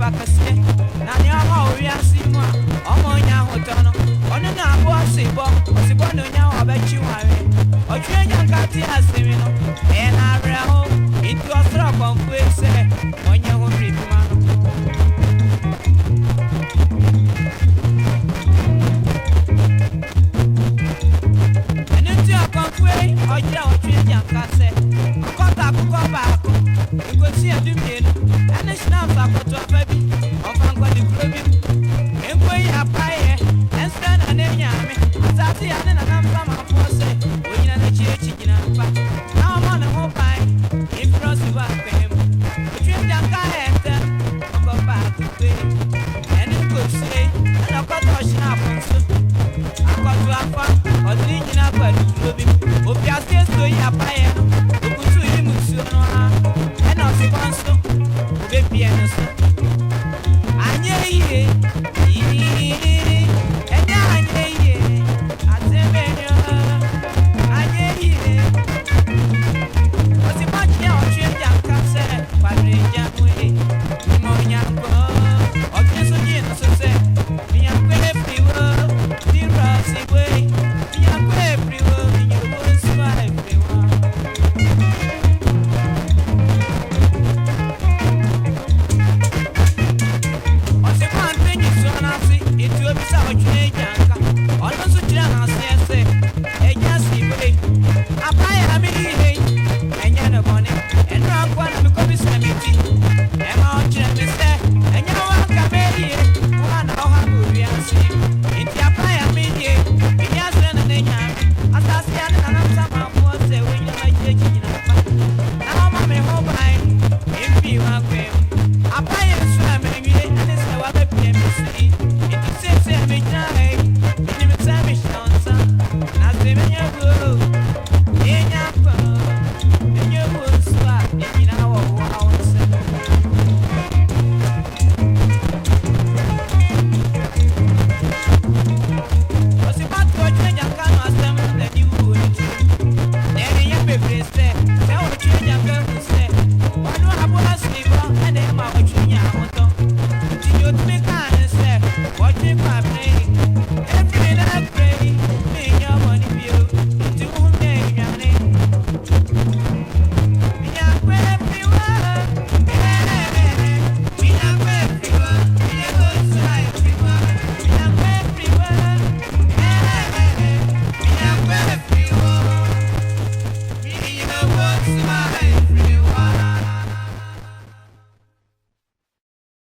pakase na ne ama owia simwa omo nya hotono ono na abo asibo no nya obachi ware otwe nya nkati asemi no e na reho itu osra konkwese onye ho ripuma enu ti akonkwe ojira otwe nya nkase akota akukọba akụ igosi edumie ene snap akoto afabi ofankwa di krobi enkwe ya paye ensra na nenyame asati ya ne na nampa mafose onyina na chichi nyina mpa na omo na ho pai ifrosi wa kwem otwe janka ente okoba akukwe ene ngosi na akoto snap nso akoto afa odiri nyina kwa di krobi obiase so ya paye no okutu yi musu no ha ena osikonso obepie no so